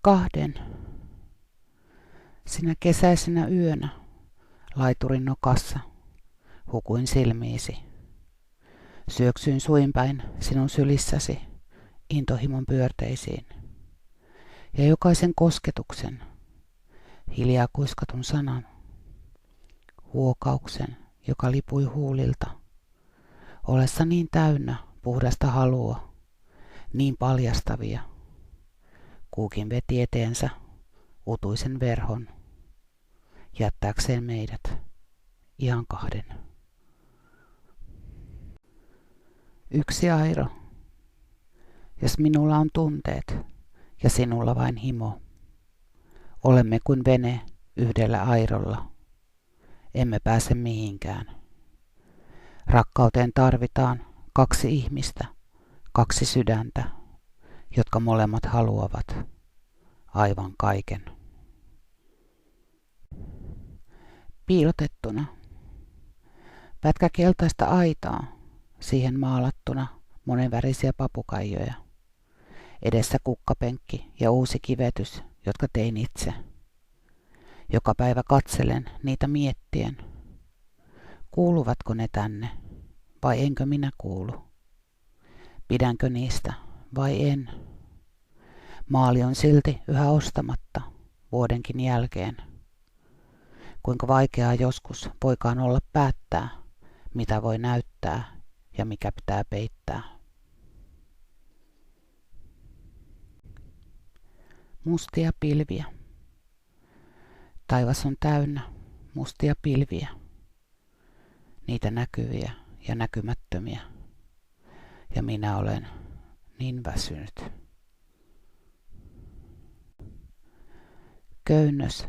2. Sinä kesäisenä yönä, laiturin nokassa, hukuin silmiisi. Syöksyin suinpäin sinun sylissäsi, intohimon pyörteisiin. Ja jokaisen kosketuksen, hiljaa kuiskatun sanan, huokauksen, joka lipui huulilta, ollessa niin täynnä puhdasta halua, niin paljastavia. Kuukin veti eteensä utuisen verhon, jättääkseen meidät ihan 2. Yksi Airo, jos minulla on tunteet ja sinulla vain himo, olemme kuin vene yhdellä airolla, emme pääse mihinkään. Rakkauteen tarvitaan 2 ihmistä, 2 sydäntä, jotka molemmat haluavat aivan kaiken. Piilotettuna. Pätkä keltaista aitaa, siihen maalattuna monenvärisiä papukaijoja. Edessä kukkapenkki ja uusi kivetys, jotka tein itse. Joka päivä katselen niitä miettien. Kuuluvatko ne tänne, vai enkö minä kuulu? Pidänkö niistä, vai en? Maali on silti yhä ostamatta, vuodenkin jälkeen. Kuinka vaikeaa joskus voikaan olla päättää, mitä voi näyttää ja mikä pitää peittää. Mustia pilviä. Taivas on täynnä mustia pilviä. Niitä näkyviä ja näkymättömiä. Ja minä olen niin väsynyt. Köynnös.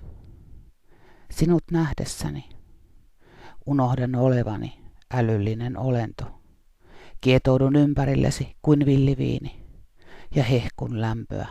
Sinut nähdessäni unohdan olevani älyllinen olento. Kietoudun ympärillesi kuin villiviini ja hehkun lämpöä.